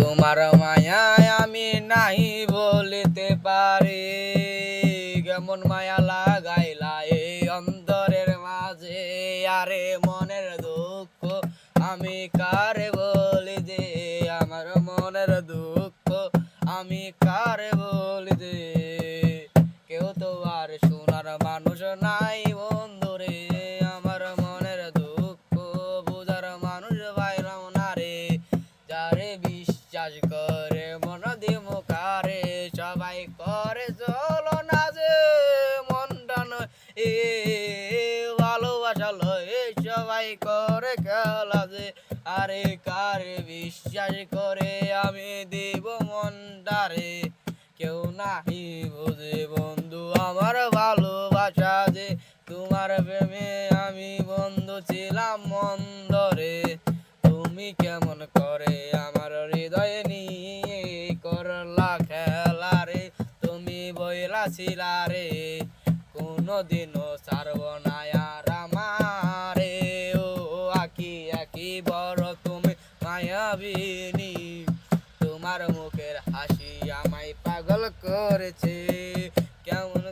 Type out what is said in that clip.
তোমার মায়ায় আমি নাই বলিতে পারি, কেমন মায়া লাগাইলা এই অন্তরের মাঝে। আরে মনের দুঃখ আমি কারে বলি দে, আমার মনের দুঃখ আমি কারে বলি দে। কেউ তো আর শোনার মানুষ নাই বন্ধুরে, আমার মনের দুঃখ বুঝার মানুষ পাইলাম না রে। যারে বিশ্বাস করে মন দিয়ে মুখারে, সবাই করে চলো না যে মনটা নয় এ ভালোবাসা লয়ে সবাই করে খেলা যে। আরে কারে বিশ্বাস করে আমি দিব মনটারে, কেউ নাহি বোঝে বন্ধু আমার ভালোবাসা যে। তোমার প্রেমে আমি বন্ধু ছিলাম মন্দরে, তুমি কেমন করে আমার হৃদয়ে নিয়ে করলা খেলা রে। তুমি বইলা ছিলা রে কোনদিনও ছাড়ব না আর আমারে। ও আকি আকি বড় তুমি মায়াবিনী, তোমার মুখের হাসি আমায় পাগল করেছে। কেমন